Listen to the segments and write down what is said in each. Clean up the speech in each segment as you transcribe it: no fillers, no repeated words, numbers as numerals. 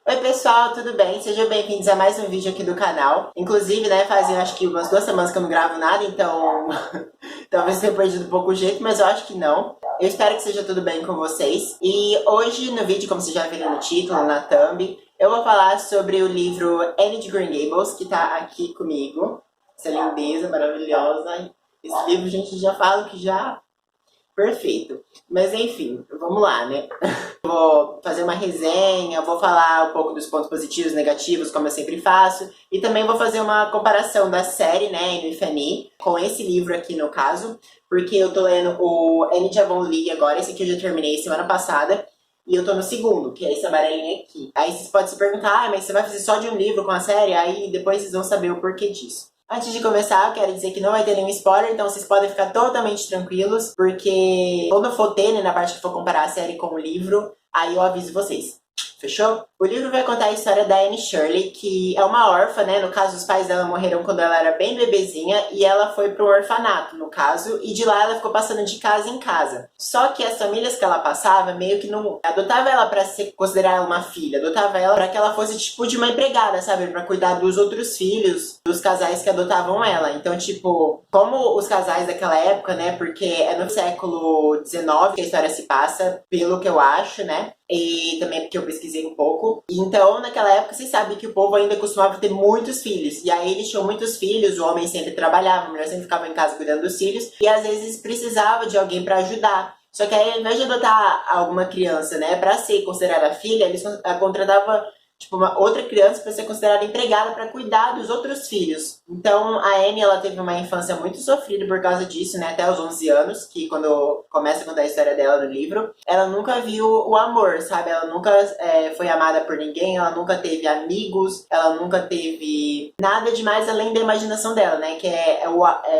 Oi pessoal, tudo bem? Sejam bem-vindos a mais um vídeo aqui do canal. Inclusive, né, fazem acho que umas 2 semanas que eu não gravo nada, então talvez tenha perdido um pouco o jeito, mas eu acho que não. Eu espero que seja tudo bem com vocês. E hoje no vídeo, como vocês já viram no título, na thumb, eu vou falar sobre o livro Anne de Green Gables, que tá aqui comigo. Essa lindeza maravilhosa. Esse livro, gente, já falo que já... Perfeito. Mas enfim, vamos lá, né? Vou fazer uma resenha, vou falar um pouco dos pontos positivos e negativos, como eu sempre faço, e também vou fazer uma comparação da série, né, Anne with Annie, com esse livro aqui no caso, porque eu tô lendo o Anne de Avonlea agora, esse aqui eu já terminei semana passada, e eu tô no segundo, que é esse amarelinho aqui. Aí vocês podem se perguntar, mas você vai fazer só de um livro com a série? Aí depois vocês vão saber o porquê disso. Antes de começar, eu quero dizer que não vai ter nenhum spoiler, então vocês podem ficar totalmente tranquilos, porque quando eu for ter, né, na parte que for comparar a série com o livro, aí eu aviso vocês. Fechou? O livro vai contar a história da Anne Shirley, que é uma órfã, né? No caso, os pais dela morreram quando ela era bem bebezinha e ela foi pro orfanato, no caso, e de lá ela ficou passando de casa em casa. Só que as famílias que ela passava meio que não adotava ela pra considerar ela uma filha, adotava ela pra que ela fosse tipo de uma empregada, sabe? Pra cuidar dos outros filhos, dos casais que adotavam ela. Então, tipo, como os casais daquela época, né? Porque é no século XIX que a história se passa, pelo que eu acho, né? E também porque eu pesquisei um pouco. Então, naquela época, vocês sabem que o povo ainda costumava ter muitos filhos. E aí eles tinham muitos filhos, o homem sempre trabalhava, a mulher sempre ficava em casa cuidando dos filhos. E às vezes precisava de alguém para ajudar. Só que aí, ao invés de adotar alguma criança, né, para ser considerada filha, eles contratavam tipo uma outra criança para ser considerada empregada para cuidar dos outros filhos. Então a Anne, ela teve uma infância muito sofrida por causa disso, né, até os 11 anos, que quando começa a contar a história dela no livro, ela nunca viu o amor, sabe? Ela nunca foi amada por ninguém, ela nunca teve amigos, ela nunca teve nada demais além da imaginação dela, né, que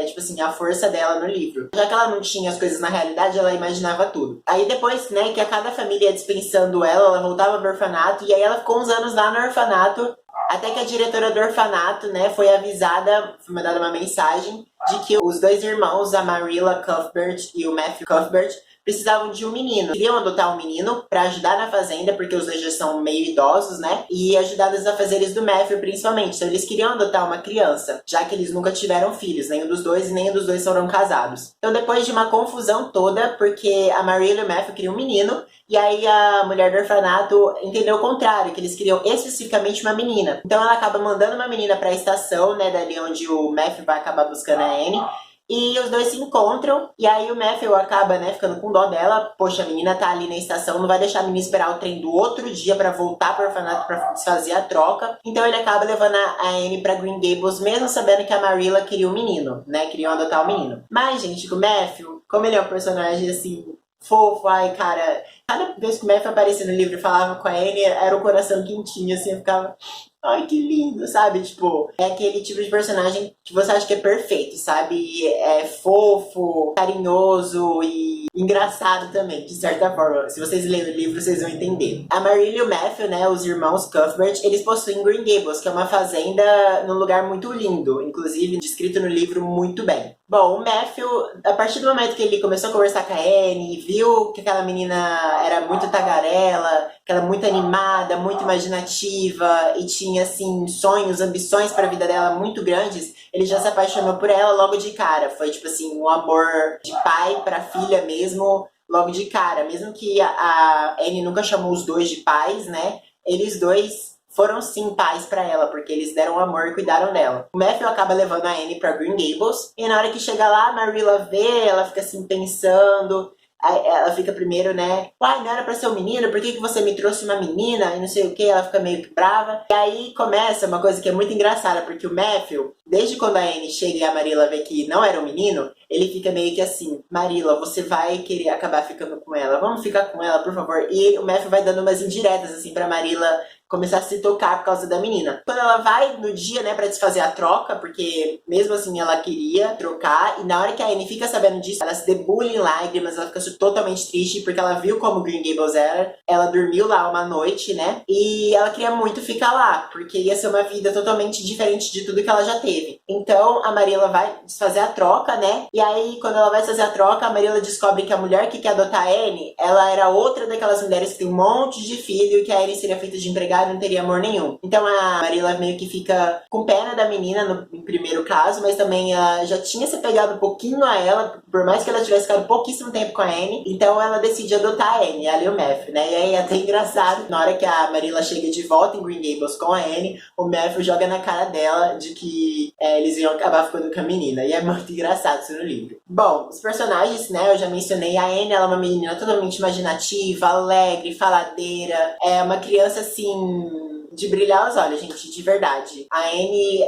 tipo assim, a força dela no livro. Já que ela não tinha as coisas na realidade, ela imaginava tudo. Aí depois, né, que a cada família ia dispensando ela voltava pro orfanato, e aí ela ficou uns anos lá no orfanato, até que a diretora do orfanato, né, foi avisada, foi mandada uma mensagem de que os dois irmãos, a Marilla Cuthbert e o Matthew Cuthbert, precisavam de um menino. Queriam adotar um menino para ajudar na fazenda, porque os dois já são meio idosos, né? E ajudar nos afazeres do Matthew, principalmente. Então eles queriam adotar uma criança, já que eles nunca tiveram filhos, nenhum dos dois, e nenhum dos dois foram casados. Então depois de uma confusão toda, porque a Marilla e o Matthew queriam um menino, e aí a mulher do orfanato entendeu o contrário, que eles queriam especificamente uma menina. Então ela acaba mandando uma menina para a estação, né, dali onde o Matthew vai acabar buscando a Anne. E os dois se encontram, e aí o Matthew acaba, né, ficando com dó dela. Poxa, a menina tá ali na estação, não vai deixar a menina esperar o trem do outro dia pra voltar pro orfanato pra desfazer a troca. Então ele acaba levando a Anne pra Green Gables, mesmo sabendo que a Marilla queria um menino, né, queriam adotar o menino. Mas, gente, o Matthew, como ele é um personagem, assim, fofo, ai, cara, cada vez que o Matthew aparecia no livro e falava com a Anne, era o coração quentinho, assim, eu ficava... Ai, que lindo, sabe? Tipo, é aquele tipo de personagem que você acha que é perfeito, sabe? É fofo, carinhoso e engraçado também, de certa forma. Se vocês lerem o livro, vocês vão entender. A Marilla e o Matthew, né, os irmãos Cuthbert, eles possuem Green Gables, que é uma fazenda num lugar muito lindo, inclusive descrito no livro muito bem. Bom, o Matthew, a partir do momento que ele começou a conversar com a Anne, viu que aquela menina era muito tagarela, que ela era muito animada, muito imaginativa e tinha, assim, sonhos, ambições para a vida dela muito grandes, ele já se apaixonou por ela logo de cara. Foi, tipo assim, um amor de pai para filha mesmo, logo de cara. Mesmo que a Anne nunca chamou os dois de pais, né? Eles dois foram sim pais pra ela, porque eles deram amor e cuidaram dela. O Matthew acaba levando a Anne pra Green Gables, e na hora que chega lá, a Marilla vê, ela fica assim pensando, aí ela fica primeiro, né, uai, não era pra ser um menino, por que você me trouxe uma menina, e não sei o que, ela fica meio que brava. E aí começa uma coisa que é muito engraçada, porque o Matthew, desde quando a Anne chega e a Marilla vê que não era um menino, ele fica meio que assim, Marilla, você vai querer acabar ficando com ela, vamos ficar com ela, por favor. E o Matthew vai dando umas indiretas, assim, pra Marilla começar a se tocar por causa da menina. Quando ela vai no dia, né, pra desfazer a troca, porque mesmo assim ela queria trocar, e na hora que a Anne fica sabendo disso, ela se debulha em lágrimas, ela fica totalmente triste, porque ela viu como Green Gables era, ela dormiu lá uma noite, né, e ela queria muito ficar lá, porque ia ser uma vida totalmente diferente de tudo que ela já teve. teve. Então a Marilla vai desfazer a troca, né? E aí quando ela vai fazer a troca, a Marilla descobre que a mulher que quer adotar a Anne, ela era outra daquelas mulheres que tem um monte de filho e que a Anne seria feita de empregada e não teria amor nenhum. Então a Marilla meio que fica com pena da menina no primeiro caso, mas também ela já tinha se apegado um pouquinho a ela, por mais que ela tivesse ficado pouquíssimo tempo com a Anne. Então ela decide adotar a Anne, ela e o Matthew, né? E aí é até engraçado, na hora que a Marilla chega de volta em Green Gables com a Anne, o Matthew joga na cara dela de que eles iam acabar ficando com a menina. E é muito engraçado isso no livro. Bom, os personagens, né? Eu já mencionei a Anne, ela é uma menina totalmente imaginativa, alegre, faladeira. É uma criança, assim, de brilhar os olhos, gente, de verdade. A Anne,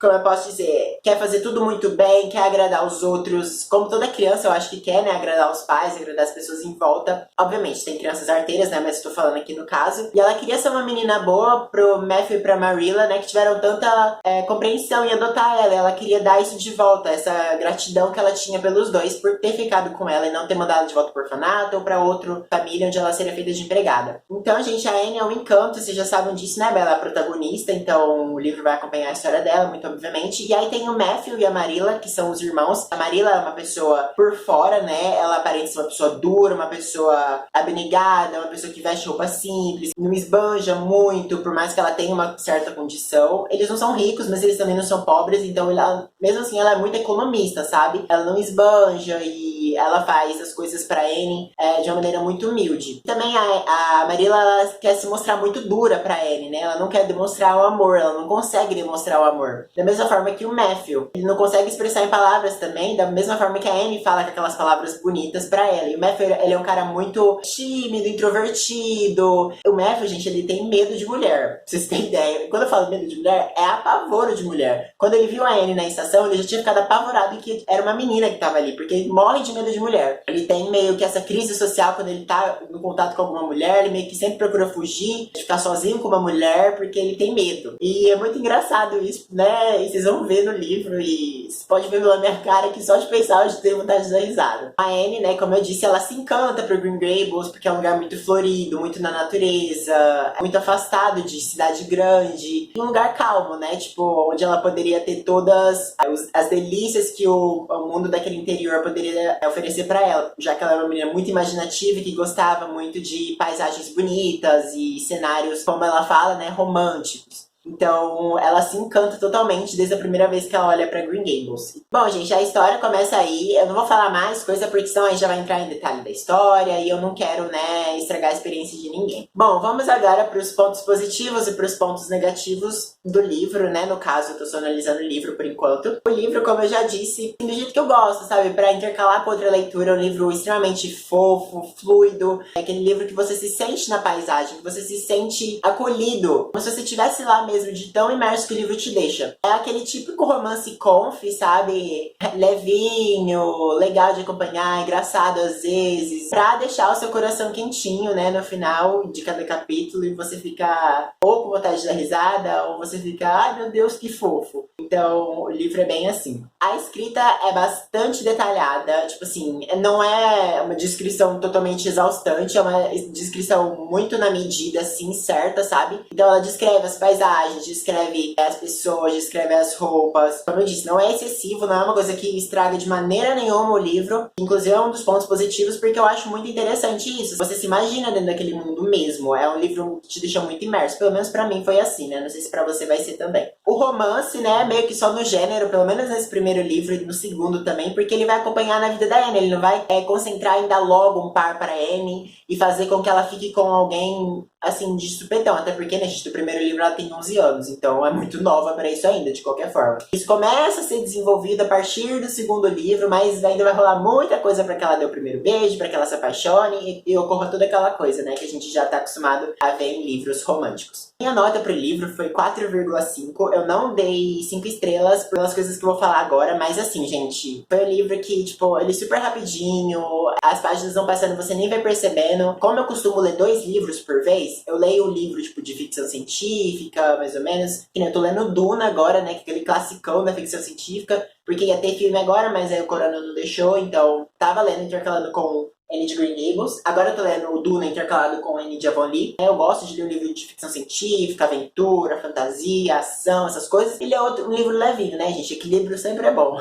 como eu posso dizer, quer fazer tudo muito bem, quer agradar os outros, como toda criança eu acho que quer, né, agradar os pais, agradar as pessoas em volta. Obviamente, tem crianças arteiras, né, mas estou falando aqui no caso. E ela queria ser uma menina boa pro Matthew e pra Marilla, né, que tiveram tanta compreensão em adotar ela. Ela queria dar isso de volta, essa gratidão que ela tinha pelos dois, por ter ficado com ela e não ter mandado de volta pro orfanato ou pra outra família onde ela seria feita de empregada. Então, gente, a Anne é um encanto, vocês já sabem disso, né? Ela é a protagonista, então o livro vai acompanhar a história dela, muito obviamente. E aí tem o Matthew e a Marilla, que são os irmãos. A Marilla é uma pessoa por fora, né? Ela aparenta ser uma pessoa dura, uma pessoa abnegada, uma pessoa que veste roupa simples, não esbanja muito, por mais que ela tenha uma certa condição. Eles não são ricos, mas eles também não são pobres, então ela, mesmo assim ela é muito economista, sabe? Ela não esbanja e ela faz as coisas pra Anne de uma maneira muito humilde. Também a Marilla, ela quer se mostrar muito dura pra Anne, né? Ela não quer demonstrar o amor, ela não consegue demonstrar o amor. Da mesma forma que o Matthew, ele não consegue expressar em palavras também, da mesma forma que a Anne fala com aquelas palavras bonitas pra ela. E o Matthew, ele é um cara muito tímido, introvertido. O Matthew, gente, ele tem medo de mulher, pra vocês terem ideia. Quando eu falo medo de mulher, é apavoro de mulher. Quando ele viu a Anne na estação, ele já tinha ficado apavorado que era uma menina que tava ali, porque ele morre de medo de mulher. Ele tem meio que essa crise social quando ele tá no contato com alguma mulher, ele meio que sempre procura fugir, de ficar sozinho com uma mulher, porque ele tem medo. E é muito engraçado isso, né? E vocês vão ver no livro e você pode ver pela minha cara que só de pensar eu já tenho vontade de dar risada. A Anne, né, como eu disse, ela se encanta por Green Gables, porque é um lugar muito florido, muito na natureza, muito afastado de cidade grande, um lugar calmo, né? Tipo, onde ela poderia ter todas as delícias que o mundo daquele interior poderia oferecer pra ela, já que ela era uma menina muito imaginativa e que gostava muito de paisagens bonitas e cenários, como ela fala, né, românticos. Então, ela se encanta totalmente desde a primeira vez que ela olha pra Green Gables. Bom, gente, a história começa aí. Eu não vou falar mais coisa, porque senão aí já vai entrar em detalhe da história e eu não quero, né, estragar a experiência de ninguém. Bom, vamos agora pros pontos positivos e pros pontos negativos do livro, né? No caso, eu tô só analisando o livro por enquanto. O livro, como eu já disse, do jeito que eu gosto, sabe? Pra intercalar com outra leitura, é um livro extremamente fofo, fluido. É aquele livro que você se sente na paisagem, que você se sente acolhido, como se você estivesse lá mesmo, de tão imerso que o livro te deixa. É aquele típico romance conf, sabe? Levinho, legal de acompanhar, engraçado às vezes, pra deixar o seu coração quentinho, né, no final de cada capítulo, e você fica ou com vontade de dar risada, ou você fica, ai meu Deus, que fofo. Então, o livro é bem assim. A escrita é bastante detalhada, tipo assim, não é uma descrição totalmente exaustante, é uma descrição muito na medida, assim, certa, sabe? Então ela descreve as paisagens, descreve as pessoas, descreve as roupas. Como eu disse, não é excessivo, não é uma coisa que estraga de maneira nenhuma o livro. Inclusive é um dos pontos positivos, porque eu acho muito interessante isso. Você se imagina dentro daquele mundo mesmo. É um livro que te deixa muito imerso. Pelo menos pra mim foi assim, né? Não sei se pra você vai ser também. O romance, né, meio que só no gênero, pelo menos nesse primeiro livro e no segundo também, porque ele vai acompanhar na vida da Anne. Ele não vai concentrar em dar logo um par para Anne e fazer com que ela fique com alguém, assim, de supetão. Até porque, né, gente, no primeiro livro ela tem 11 anos, então é muito nova pra isso ainda, de qualquer forma. Isso começa a ser desenvolvido a partir do segundo livro, mas ainda vai rolar muita coisa pra que ela dê o primeiro beijo, pra que ela se apaixone e ocorra toda aquela coisa, né, que a gente já tá acostumado a ver em livros românticos. Minha nota pro livro foi 4,5. Eu não dei 5 estrelas pelas coisas que eu vou falar agora, mas assim, gente, foi um livro que, tipo, ele é super rapidinho, as páginas vão passando, você nem vai percebendo. Como eu costumo ler 2 livros por vez, eu leio o livro, tipo, de ficção científica, mais ou menos, que nem eu tô lendo Duna agora, né, que é aquele classicão da ficção científica, porque ia ter filme agora, mas aí o corona não deixou, então tava lendo intercalando com Anne de Green Gables. Agora eu tô lendo o Duna intercalado com Anne de Avonlea. Eu gosto de ler um livro de ficção científica, aventura, fantasia, ação, essas coisas. Ele é um livro levinho, né, gente? Equilíbrio sempre é bom.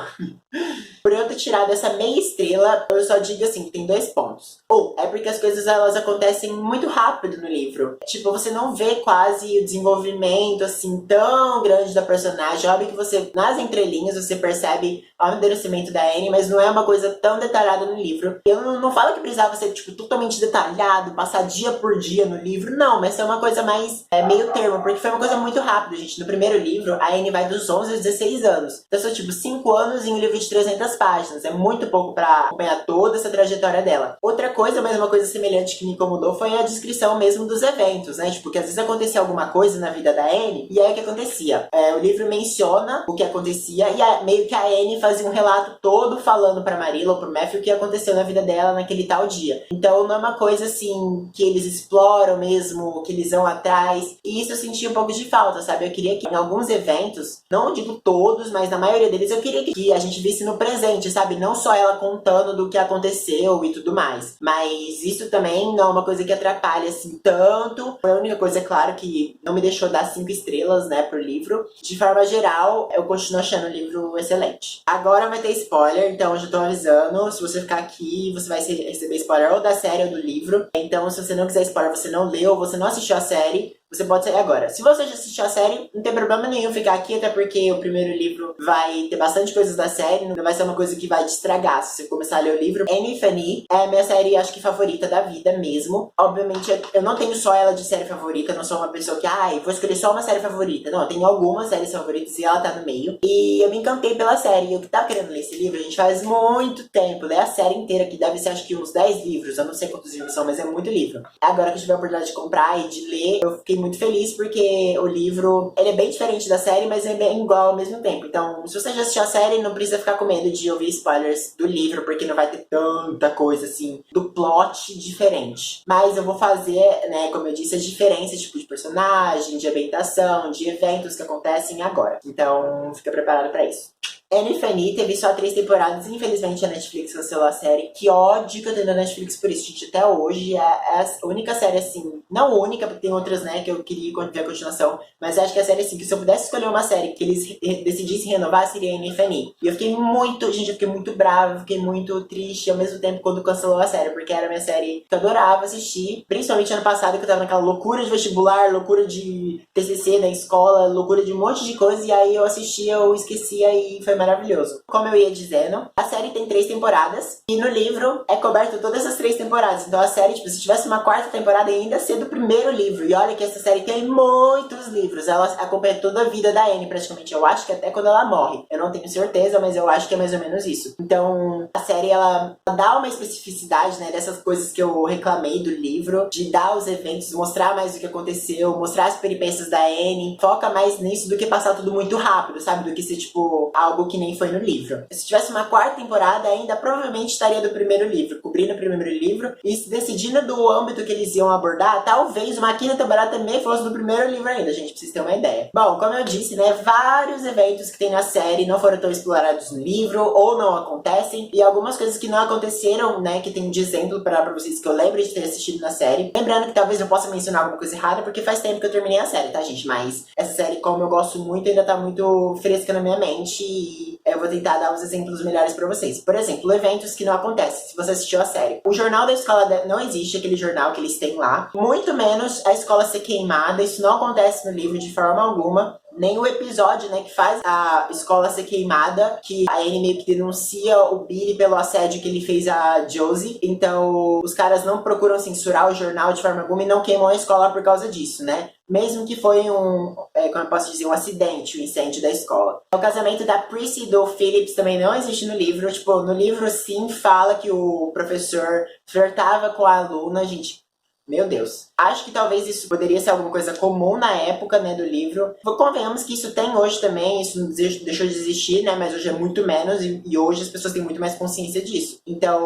Por eu ter tirado essa meia estrela, eu só digo assim, que tem 2 pontos. Ou é porque as coisas elas acontecem muito rápido no livro. Tipo, você não vê quase o desenvolvimento assim tão grande da personagem. Óbvio que você, nas entrelinhas, você percebe o amadurecimento da Anne, mas não é uma coisa tão detalhada no livro. Eu não falo que precisava ser tipo totalmente detalhado, passar dia por dia no livro, não, mas é uma coisa mais meio termo, porque foi uma coisa muito rápida, gente. No primeiro livro, a Anne vai dos 11 aos 16 anos. Então são tipo 5 anos em um livro de 300 páginas. É muito pouco pra acompanhar toda essa trajetória dela. Outra coisa, mas uma coisa semelhante que me incomodou, foi a descrição mesmo dos eventos, né? Tipo, que às vezes acontecia alguma coisa na vida da Anne, e aí o que acontecia? O livro menciona o que acontecia, e meio que a Anne fazia um relato todo falando pra Marilla ou pro Matthew o que aconteceu na vida dela naquele tal dia. Então não é uma coisa assim que eles exploram mesmo, que eles vão atrás. E isso eu senti um pouco de falta, sabe? Eu queria que em alguns eventos, não digo todos, mas na maioria deles, eu queria que a gente visse no presente, sabe? Não só ela contando do que aconteceu e tudo mais. Mas isso também não é uma coisa que atrapalha assim tanto. Foi a única coisa, é claro, que não me deixou dar 5 estrelas, né, pro livro. De forma geral, eu continuo achando o livro excelente. Agora vai ter spoiler, então eu já tô avisando. Se você ficar aqui, você vai receber spoiler ou da série ou do livro. Então, se você não quiser spoiler, você não leu ou você não assistiu a série, você pode sair agora. Se você já assistiu a série, não tem problema nenhum ficar aqui, até porque o primeiro livro vai ter bastante coisas da série, não vai ser uma coisa que vai te estragar se você começar a ler o livro. Anne e Fanny é a minha série, acho que favorita da vida mesmo. Obviamente, eu não tenho só ela de série favorita, eu não sou uma pessoa que, vou escolher só uma série favorita. Não, eu tenho algumas séries favoritas e ela tá no meio. E eu me encantei pela série. Eu que tava querendo ler esse livro, a gente faz muito tempo. Ler a série inteira, que deve ser acho que uns 10 livros, eu não sei quantos livros são, mas é muito livro. Agora que eu tive a oportunidade de comprar e de ler, eu fiquei muito feliz porque o livro, ele é bem diferente da série, mas é bem igual ao mesmo tempo. Então, se você já assistiu a série, não precisa ficar com medo de ouvir spoilers do livro, porque não vai ter tanta coisa, assim, do plot diferente. Mas eu vou fazer, né, como eu disse, a diferença, tipo, de personagem, de ambientação, de eventos que acontecem agora. Então, fica preparado pra isso. Anne e Fanny teve só 3 temporadas, infelizmente a Netflix cancelou a série. Que ódio que eu tenho da Netflix por isso, gente. Até hoje é a única série, assim, não única, porque tem outras, né, que eu queria ver a continuação, mas acho que a série, assim, que se eu pudesse escolher uma série que eles decidissem renovar, seria Anne e Fanny. E eu fiquei muito brava, eu fiquei muito triste ao mesmo tempo quando cancelou a série, porque era a minha série que eu adorava assistir, principalmente ano passado, que eu tava naquela loucura de vestibular, loucura de TCC na escola, loucura de um monte de coisa, e aí eu assistia, eu esquecia e foi maravilhoso. Como eu ia dizendo, a série tem 3 temporadas e no livro é coberto todas as 3 temporadas. Então a série, tipo, se tivesse uma 4ª temporada ainda ia ser do primeiro livro. E olha que essa série tem muitos livros. Ela acompanha toda a vida da Anne, praticamente. Eu acho que até quando ela morre. Eu não tenho certeza, mas eu acho que é mais ou menos isso. Então a série, ela dá uma especificidade, né, dessas coisas que eu reclamei do livro, de dar os eventos, mostrar mais o que aconteceu, mostrar as peripécias da Anne. Foca mais nisso do que passar tudo muito rápido, sabe? Do que ser, tipo, algo que nem foi no livro. Se tivesse uma 4ª temporada, ainda provavelmente estaria do primeiro livro, cobrindo o primeiro livro, e decidindo do âmbito que eles iam abordar, talvez uma 5ª temporada também fosse do primeiro livro ainda, gente, pra vocês terem uma ideia. Bom, como eu disse, né, vários eventos que tem na série não foram tão explorados no livro, ou não acontecem, e algumas coisas que não aconteceram, né, que tem de exemplo pra vocês que eu lembro de ter assistido na série. Lembrando que talvez eu possa mencionar alguma coisa errada, porque faz tempo que eu terminei a série, tá, gente? Mas essa série, como eu gosto muito, ainda tá muito fresca na minha mente, e eu vou tentar dar uns exemplos melhores pra vocês. Por exemplo, eventos que não acontecem, se você assistiu a série. O jornal da escola não existe, aquele jornal que eles têm lá. Muito menos a escola ser queimada, isso não acontece no livro de forma alguma. Nem o episódio, né, que faz a escola ser queimada, que a Anne meio que denuncia o Billy pelo assédio que ele fez a Josie. Então, os caras não procuram censurar o jornal de forma alguma e não queimam a escola por causa disso, né? Mesmo que foi como eu posso dizer, um acidente, um incêndio da escola. O casamento da Prissy e do Phillips também não existe no livro. Tipo, no livro sim fala que o professor flertava com a aluna, gente. Meu Deus. Acho que talvez isso poderia ser alguma coisa comum na época, né, do livro. Convenhamos que isso tem hoje também, isso não deixou de existir, né, mas hoje é muito menos e hoje as pessoas têm muito mais consciência disso. Então,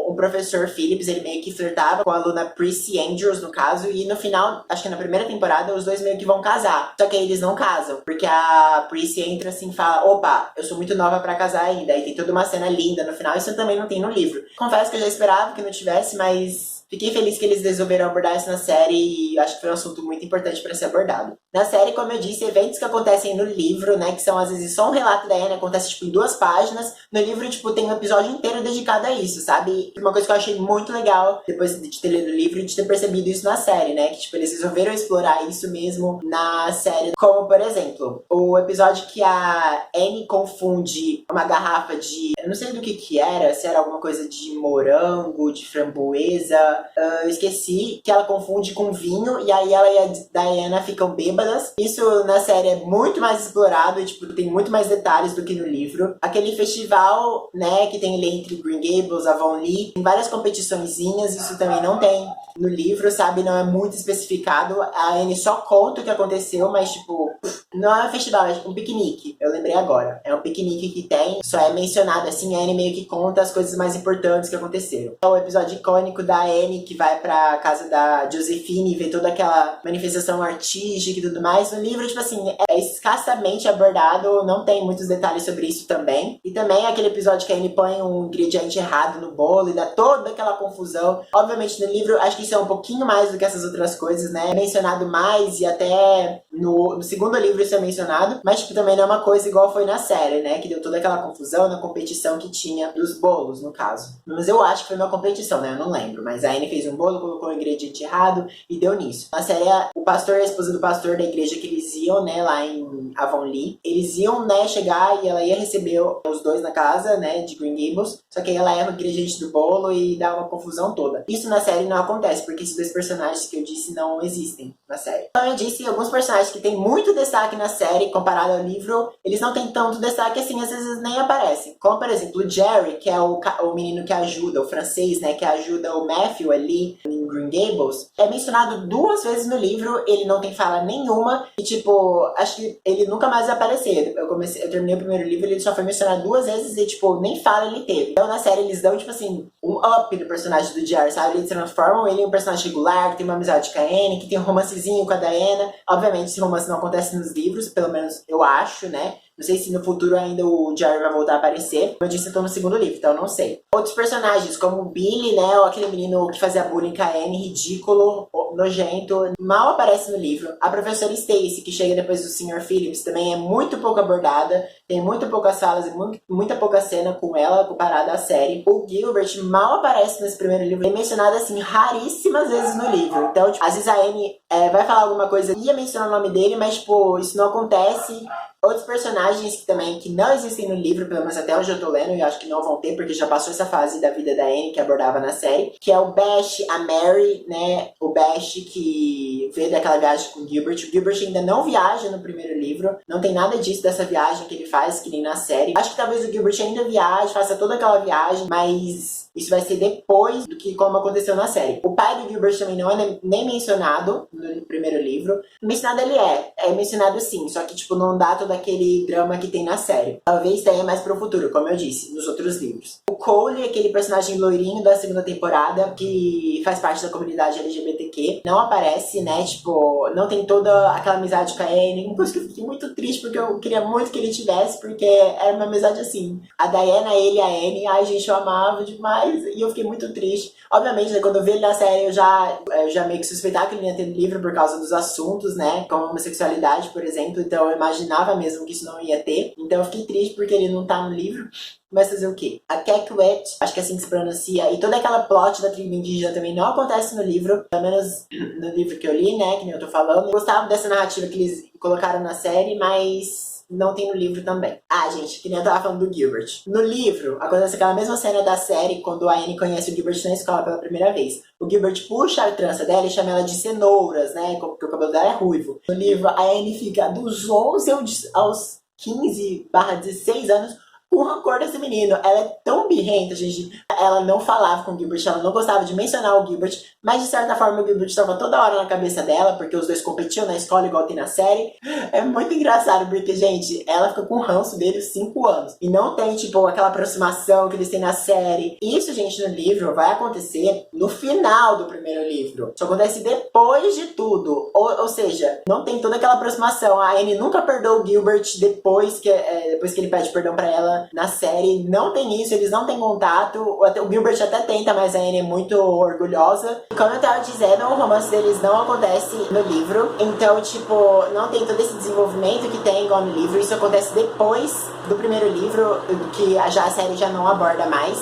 o professor Phillips, ele meio que flertava com a aluna Prissy Andrews, no caso, e no final, acho que na primeira temporada, os dois meio que vão casar. Só que aí eles não casam, porque a Prissy entra assim e fala, opa, eu sou muito nova pra casar ainda. Aí tem toda uma cena linda no final, isso também não tem no livro. Confesso que eu já esperava que não tivesse, mas fiquei feliz que eles resolveram abordar isso na série e acho que foi um assunto muito importante para ser abordado. Na série, como eu disse, eventos que acontecem no livro, né, que são às vezes só um relato da Anne, acontece tipo em 2 páginas. No livro, tipo, tem um episódio inteiro dedicado a isso, sabe? Uma coisa que eu achei muito legal depois de ter lido o livro e de ter percebido isso na série, né, que tipo, eles resolveram explorar isso mesmo na série. Como, por exemplo, o episódio que a Anne confunde uma garrafa de, eu não sei do que era, se era alguma coisa de morango, de framboesa, eu esqueci, que ela confunde com vinho e aí ela e a Diana ficam bêbadas. Isso na série é muito mais explorado e tipo, tem muito mais detalhes do que no livro. Aquele festival, né, que tem ali entre Green Gables, Avonlea, tem várias competiçõezinhas, isso também não tem no livro, sabe? Não é muito especificado. A Anne só conta o que aconteceu, mas tipo, não é um festival, é um piquenique. Eu lembrei agora. É um piquenique que tem, só é mencionado assim, a Anne meio que conta as coisas mais importantes que aconteceram. É o episódio icônico da Anne que vai pra casa da Josephine e vê toda aquela manifestação artística e tudo mais. No livro, tipo assim, é escassamente abordado, não tem muitos detalhes sobre isso também. E também aquele episódio que a Anne põe um ingrediente errado no bolo e dá toda aquela confusão. Obviamente no livro, acho que isso é um pouquinho mais do que essas outras coisas, né? É mencionado mais e até no segundo livro isso é mencionado, mas tipo, também não é uma coisa igual foi na série, né? Que deu toda aquela confusão na competição que tinha dos bolos, no caso. Mas eu acho que foi uma competição, né? Eu não lembro, mas a Anne fez um bolo, colocou o ingrediente errado e deu nisso. Na série, o pastor e a esposa do pastor da igreja que eles iam, né, lá em Avonlea, eles iam, né, chegar e ela ia receber os dois na casa, né, de Green Gables, só que aí ela erra o ingrediente do bolo e dá uma confusão toda. Isso na série não acontece, porque esses 2 personagens que eu disse não existem na série. Então eu disse, alguns personagens que têm muito destaque na série, comparado ao livro, eles não têm tanto destaque assim, às vezes nem aparecem. Como, por exemplo, o Jerry, que é o menino que ajuda, o francês, né, que ajuda o Matthew ali em Green Gables, é mencionado 2 vezes no livro, ele não tem fala nenhuma, e tipo, acho que ele nunca mais vai aparecer. Eu terminei o primeiro livro, ele só foi mencionado 2 vezes e tipo, nem fala ele teve. Então na série eles dão, tipo assim, um up no personagem do Jerry, sabe? Eles transformam ele em um personagem regular, que tem uma amizade com a Anne, que tem um romancezinho com a Diana. Obviamente esse romance não acontece nos livros, pelo menos eu acho, né? Não sei se no futuro ainda o Jerry vai voltar a aparecer. Como eu disse, eu tô no segundo livro, então eu não sei. Outros personagens, como o Billy, né? Ou aquele menino que fazia bullying com a Anne, ridículo, nojento, mal aparece no livro. A professora Stacy, que chega depois do Sr. Phillips, também é muito pouco abordada. Tem muito poucas falas e muita pouca cena com ela comparada à série. O Gilbert mal aparece nesse primeiro livro. É mencionado, assim, raríssimas vezes no livro. Então, tipo, às vezes a Anne vai falar alguma coisa, ia mencionar o nome dele, mas, tipo, isso não acontece. Outros personagens que também que não existem no livro, pelo menos até hoje eu tô lendo, e acho que não vão ter, porque já passou essa fase da vida da Anne que abordava na série, que é o Bash, a Mary, né? O Bash que veio daquela viagem com o Gilbert. O Gilbert ainda não viaja no primeiro livro, não tem nada disso dessa viagem que ele faz, que nem na série. Acho que talvez o Gilbert ainda viaje, faça toda aquela viagem, mas isso vai ser depois do que como aconteceu na série. O pai do Gilbert também não é nem mencionado no primeiro livro. Mencionado ele é mencionado sim, só que tipo não dá todo aquele drama que tem na série. Talvez tenha mais pro futuro, como eu disse, nos outros livros. O Cole, aquele personagem loirinho da segunda temporada, que faz parte da comunidade LGBTQ, não aparece, né, tipo, não tem toda aquela amizade com a Anne. Uma coisa que eu fiquei muito triste, porque eu queria muito que ele tivesse, porque era uma amizade assim. A Diana, ele e a Anne, ai gente, eu amava demais, e eu fiquei muito triste. Obviamente, né, quando eu vi ele na série, eu já meio que suspeitava que ele ia ter livro por causa dos assuntos, né, como homossexualidade, por exemplo, então eu imaginava mesmo que isso não ia ter. Então eu fiquei triste porque ele não tá no livro. Mas fazer o quê? A Caquet, acho que é assim que se pronuncia, e toda aquela plot da tribo indígena também não acontece no livro, pelo menos no livro que eu li, né, que nem eu tô falando. Eu gostava dessa narrativa que eles colocaram na série, mas não tem no livro também. Ah, gente, que nem eu tava falando do Gilbert. No livro, acontece aquela mesma cena da série, quando a Anne conhece o Gilbert na escola pela primeira vez. O Gilbert puxa a trança dela e chama ela de cenouras, né, porque o cabelo dela é ruivo. No livro, a Anne fica dos 11 aos 15/16 anos com rancor desse menino. Ela é tão birrenta, gente. Ela não falava com o Gilbert, ela não gostava de mencionar o Gilbert, mas de certa forma o Gilbert estava toda hora na cabeça dela, porque os dois competiam na escola igual tem na série. É muito engraçado, porque, gente, ela fica com ranço dele os 5 anos. E não tem, tipo, aquela aproximação que eles têm na série. Isso, gente, no livro vai acontecer no final do primeiro livro. Isso acontece depois de tudo. Ou seja, não tem toda aquela aproximação. A Anne nunca perdoou o Gilbert depois que ele pede perdão pra ela na série. Não tem isso, eles não têm contato. O Gilbert até tenta, mas a Anne é muito orgulhosa. E como eu tava dizendo, o romance deles não acontece no livro. Então, tipo, não tem todo esse desenvolvimento que tem igual no livro. Isso acontece depois do primeiro livro, que a série já não aborda mais.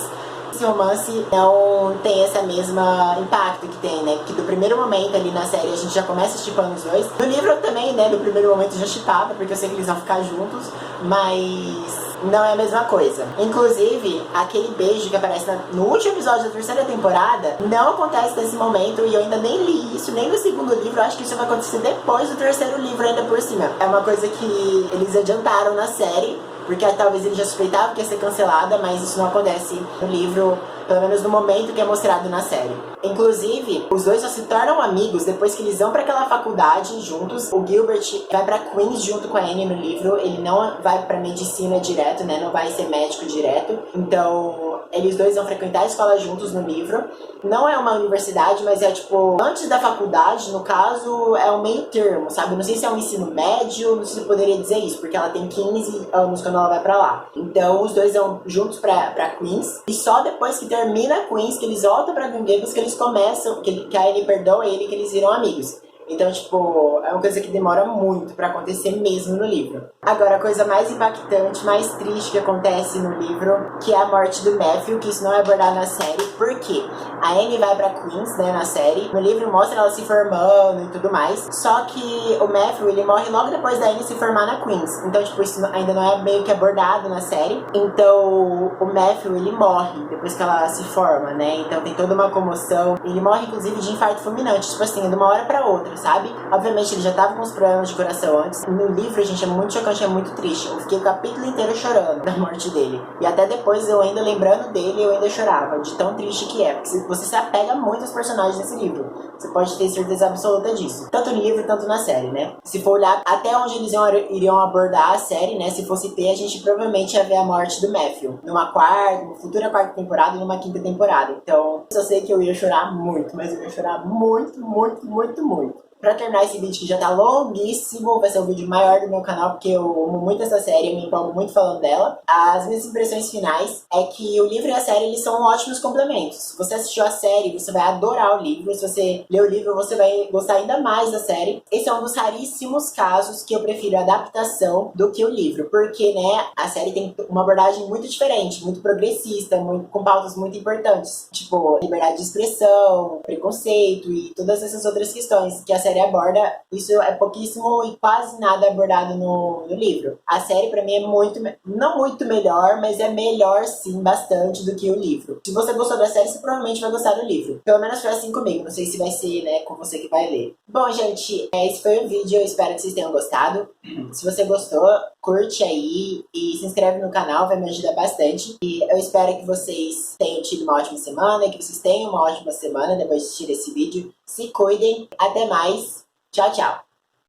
Esse romance não tem esse mesmo impacto que tem, né? Porque do primeiro momento ali na série a gente já começa shippando os dois. No livro também, né? Do primeiro momento eu já shippava, porque eu sei que eles vão ficar juntos, mas não é a mesma coisa. Inclusive, aquele beijo que aparece no último episódio da terceira temporada não acontece nesse momento, e eu ainda nem li isso, nem no segundo livro. Eu acho que isso vai acontecer depois do terceiro livro, ainda por cima. É uma coisa que eles adiantaram na série, porque talvez ele já suspeitava que ia ser cancelada, mas isso não acontece no livro, pelo menos no momento que é mostrado na série. Inclusive, os dois só se tornam amigos depois que eles vão para aquela faculdade juntos. O Gilbert vai para Queens junto com a Anne no livro. Ele não vai para medicina direto, né? Não vai ser médico direto. Então, eles dois vão frequentar a escola juntos no livro. Não é uma universidade, mas é tipo, antes da faculdade, no caso, é um meio termo, sabe? Não sei se é um ensino médio, não sei se eu poderia dizer isso, porque ela tem 15 anos quando ela vai pra lá. Então, os dois vão juntos pra Queens, e só depois que termina Queens, que eles voltam pra Green Gables, que eles começam, que a Anne perdoa ele, que eles viram amigos. Então, tipo, é uma coisa que demora muito pra acontecer mesmo no livro. Agora, a coisa mais impactante, mais triste que acontece no livro, que é a morte do Matthew, que isso não é abordado na série. Por quê? A Anne vai pra Queens, né, na série. No livro mostra ela se formando e tudo mais. Só que o Matthew, ele morre logo depois da Anne se formar na Queens. Então, tipo, isso ainda não é meio que abordado na série. Então, o Matthew, ele morre depois que ela se forma, né? Então, tem toda uma comoção. Ele morre, inclusive, de infarto fulminante. Tipo assim, de uma hora pra outra, sabe? Obviamente ele já tava com os problemas de coração antes. No livro, gente, é muito chocante, é muito triste. Eu fiquei o capítulo inteiro chorando da morte dele. E até depois, eu ainda lembrando dele, eu ainda chorava, de tão triste que é. Porque você se apega muito aos personagens desse livro. Você pode ter certeza absoluta disso. Tanto no livro, tanto na série, né? Se for olhar até onde eles iriam abordar a série, né? Se fosse ter, a gente provavelmente ia ver a morte do Matthew. Numa futura quarta temporada e numa quinta temporada. Então, eu sei que eu ia chorar muito, mas eu ia chorar muito, muito, muito, muito. Pra terminar esse vídeo que já tá longuíssimo, vai ser um vídeo maior do meu canal, porque eu amo muito essa série, eu me empolgo muito falando dela. As minhas impressões finais é que o livro e a série, eles são ótimos complementos. Se você assistiu a série, você vai adorar o livro. Se você ler o livro, você vai gostar ainda mais da série. Esse é um dos raríssimos casos que eu prefiro a adaptação do que o livro, porque, né, a série tem uma abordagem muito diferente, muito progressista, com pautas muito importantes, tipo liberdade de expressão, preconceito e todas essas outras questões que a série aborda. Isso é pouquíssimo e quase nada abordado no livro. A série pra mim é muito, não muito melhor, mas é melhor sim, bastante, do que o livro. Se você gostou da série, você provavelmente vai gostar do livro. Pelo menos foi assim comigo, não sei se vai ser, né, com você que vai ler. Bom, gente, esse foi o vídeo, eu espero que vocês tenham gostado. Se você gostou, curte aí e se inscreve no canal, vai me ajudar bastante. E eu espero que vocês tenham tido uma ótima semana, que vocês tenham uma ótima semana depois de assistir esse vídeo. Se cuidem, até mais, tchau, tchau!